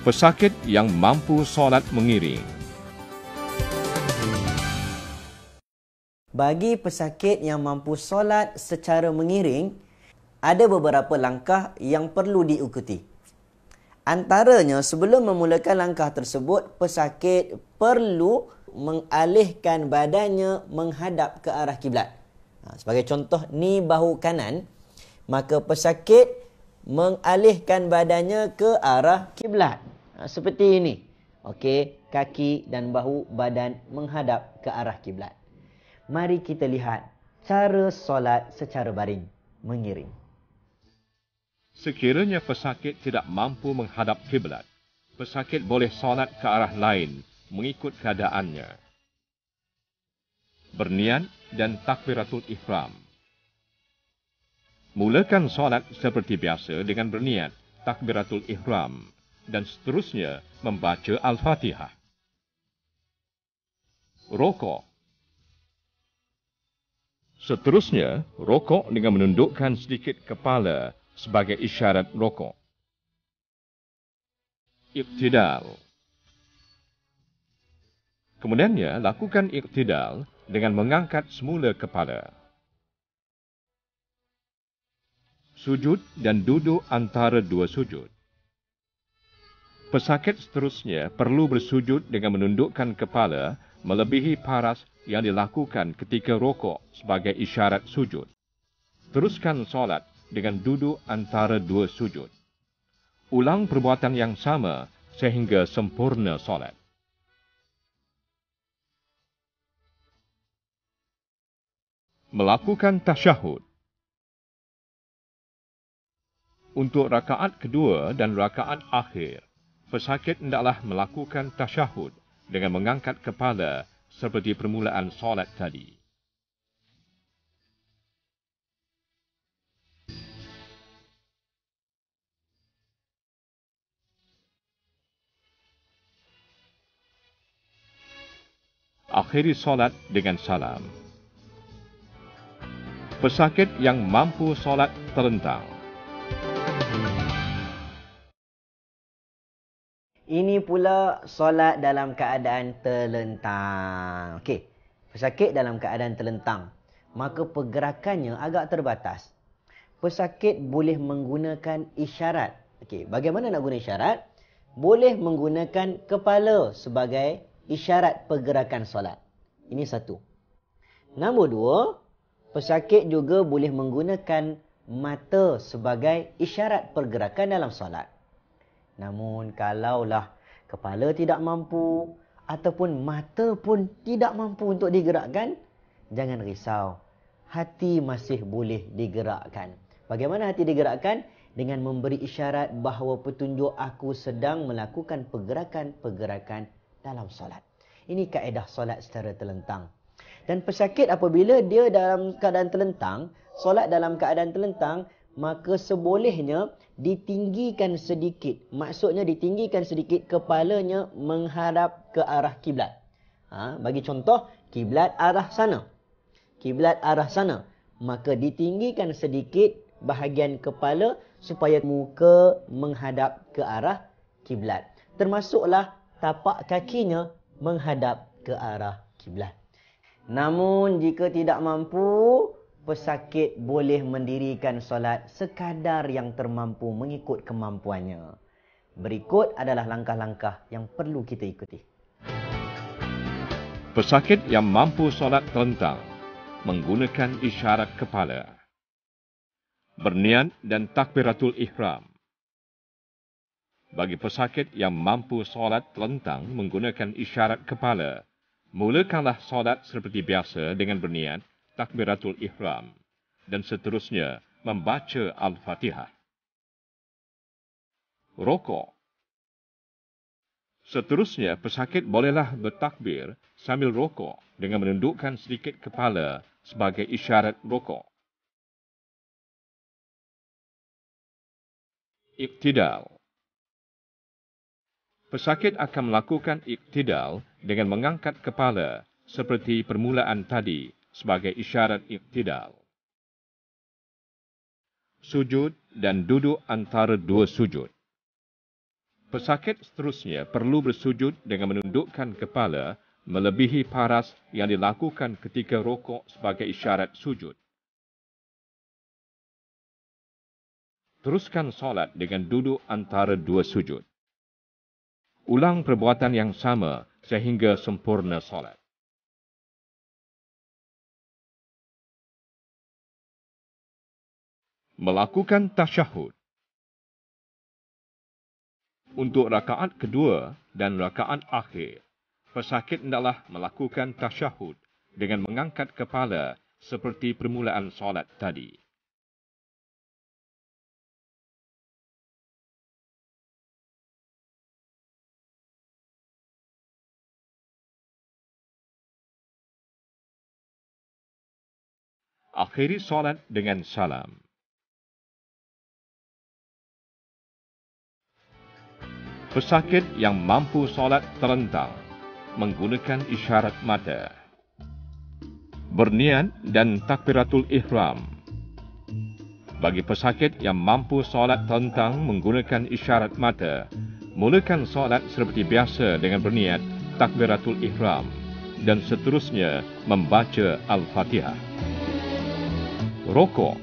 Pesakit yang mampu solat mengiring. Bagi pesakit yang mampu solat secara mengiring, ada beberapa langkah yang perlu diikuti. Antaranya, sebelum memulakan langkah tersebut, pesakit perlu mengalihkan badannya menghadap ke arah kiblat. Sebagai contoh, ni bahu kanan, maka pesakit mengalihkan badannya ke arah kiblat. Seperti ini. Okey, kaki dan bahu badan menghadap ke arah kiblat. Mari kita lihat cara solat secara baring, mengiring. Sekiranya pesakit tidak mampu menghadap kiblat, pesakit boleh solat ke arah lain mengikut keadaannya. Berniat dan takbiratul ihram. Mulakan solat seperti biasa dengan berniat, takbiratul ihram, dan seterusnya membaca Al-Fatihah. Rokok. Seterusnya, rokok dengan menundukkan sedikit kepala sebagai isyarat rokok. Iktidal. Kemudiannya, lakukan iktidal dengan mengangkat semula kepala. Sujud dan duduk antara dua sujud. Pesakit seterusnya perlu bersujud dengan menundukkan kepala melebihi paras yang dilakukan ketika rokok sebagai isyarat sujud. Teruskan solat dengan duduk antara dua sujud. Ulang perbuatan yang sama sehingga sempurna solat. Melakukan tasyahud. Untuk rakaat kedua dan rakaat akhir, pesakit hendaklah melakukan tasyahud dengan mengangkat kepala seperti permulaan solat tadi. Akhiri solat dengan salam. Pesakit yang mampu solat terlentang. Ini pula solat dalam keadaan terlentang. Okey, pesakit dalam keadaan terlentang, maka pergerakannya agak terbatas. Pesakit boleh menggunakan isyarat. Okey, bagaimana nak guna isyarat? Boleh menggunakan kepala sebagai isyarat pergerakan solat. Ini satu. Nombor dua, pesakit juga boleh menggunakan mata sebagai isyarat pergerakan dalam solat. Namun kalaulah kepala tidak mampu ataupun mata pun tidak mampu untuk digerakkan, jangan risau. Hati masih boleh digerakkan. Bagaimana hati digerakkan? Dengan memberi isyarat bahawa petunjuk aku sedang melakukan pergerakan-pergerakan dalam solat. Ini kaedah solat secara terlentang. Dan pesakit apabila dia dalam keadaan terlentang, solat dalam keadaan terlentang, maka sebolehnya ditinggikan sedikit. Maksudnya ditinggikan sedikit kepalanya menghadap ke arah kiblat. Bagi contoh, kiblat arah sana. Kiblat arah sana. Maka ditinggikan sedikit bahagian kepala supaya muka menghadap ke arah kiblat. Termasuklah tapak kakinya menghadap ke arah kiblat. Namun jika tidak mampu, pesakit boleh mendirikan solat sekadar yang termampu mengikut kemampuannya. Berikut adalah langkah-langkah yang perlu kita ikuti. Pesakit yang mampu solat terlentang menggunakan isyarat kepala. Berniat dan takbiratul ihram. Bagi pesakit yang mampu solat terlentang menggunakan isyarat kepala, mulakanlah solat seperti biasa dengan berniat, takbiratul ihram, dan seterusnya membaca Al-Fatihah. Rokok. Seterusnya, pesakit bolehlah bertakbir sambil rokok dengan menundukkan sedikit kepala sebagai isyarat rokok. Iktidal. Pesakit akan melakukan iktidal dengan mengangkat kepala seperti permulaan tadi sebagai isyarat iktidal. Sujud dan duduk antara dua sujud. Pesakit seterusnya perlu bersujud dengan menundukkan kepala melebihi paras yang dilakukan ketika rokok sebagai isyarat sujud. Teruskan solat dengan duduk antara dua sujud. Ulang perbuatan yang sama sehingga sempurna solat. Melakukan tasyahud. Untuk rakaat kedua dan rakaat akhir, pesakit hendaklah melakukan tasyahud dengan mengangkat kepala seperti permulaan solat tadi. Akhiri solat dengan salam. Pesakit yang mampu solat terlentang menggunakan isyarat mata. Berniat dan takbiratul ihram. Bagi pesakit yang mampu solat terlentang menggunakan isyarat mata, mulakan solat seperti biasa dengan berniat takbiratul ihram dan seterusnya membaca Al-Fatihah. Rokok.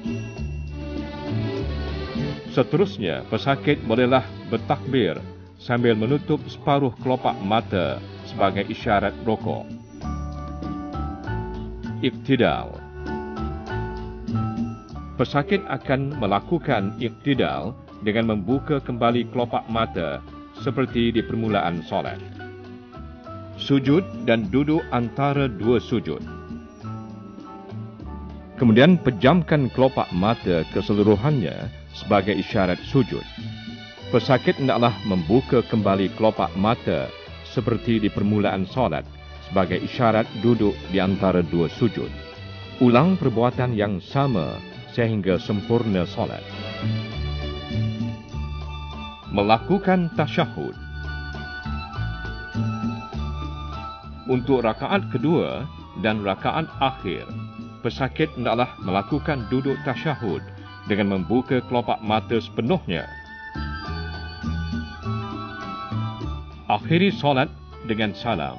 Seterusnya, pesakit bolehlah bertakbir sambil menutup separuh kelopak mata sebagai isyarat rokok. Iktidal. Pesakit akan melakukan iktidal dengan membuka kembali kelopak mata seperti di permulaan solat. Sujud dan duduk antara dua sujud. Kemudian pejamkan kelopak mata keseluruhannya sebagai isyarat sujud. Pesakit hendaklah membuka kembali kelopak mata seperti di permulaan solat sebagai isyarat duduk di antara dua sujud. Ulang perbuatan yang sama sehingga sempurna solat. Melakukan tasyahud. Untuk rakaat kedua dan rakaat akhir, pesakit hendaklah melakukan duduk tasyahud dengan membuka kelopak mata sepenuhnya. Akhiri solat dengan salam.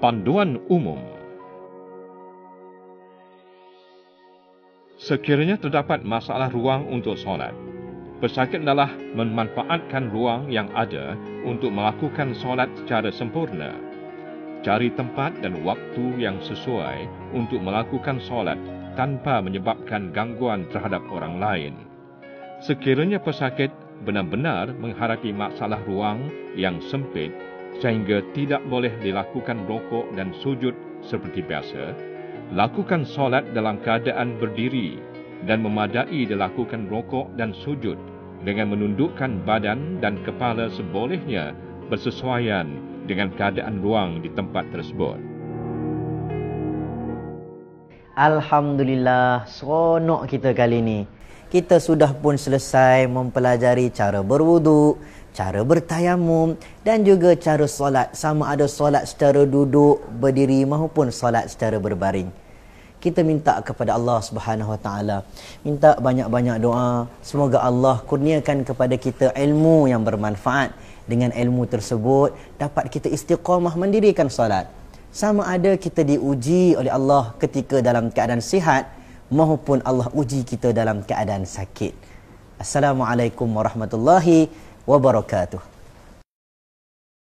Panduan umum. Sekiranya terdapat masalah ruang untuk solat, pesakit hendaklah memanfaatkan ruang yang ada untuk melakukan solat secara sempurna. Cari tempat dan waktu yang sesuai untuk melakukan solat tanpa menyebabkan gangguan terhadap orang lain. Sekiranya pesakit benar-benar menghadapi masalah ruang yang sempit sehingga tidak boleh dilakukan rokok dan sujud seperti biasa, lakukan solat dalam keadaan berdiri dan memadai dilakukan rokok dan sujud dengan menundukkan badan dan kepala sebolehnya bersesuaian dengan keadaan ruang di tempat tersebut. Alhamdulillah, seronok kita kali ni. Kita sudah pun selesai mempelajari cara berwuduk, cara bertayamum dan juga cara solat. Sama ada solat secara duduk, berdiri maupun solat secara berbaring. Kita minta kepada Allah Subhanahu Wa Taala, minta banyak-banyak doa. Semoga Allah kurniakan kepada kita ilmu yang bermanfaat. Dengan ilmu tersebut dapat kita istiqamah mendirikan solat. Sama ada kita diuji oleh Allah ketika dalam keadaan sihat maupun Allah uji kita dalam keadaan sakit. Assalamualaikum warahmatullahi wabarakatuh.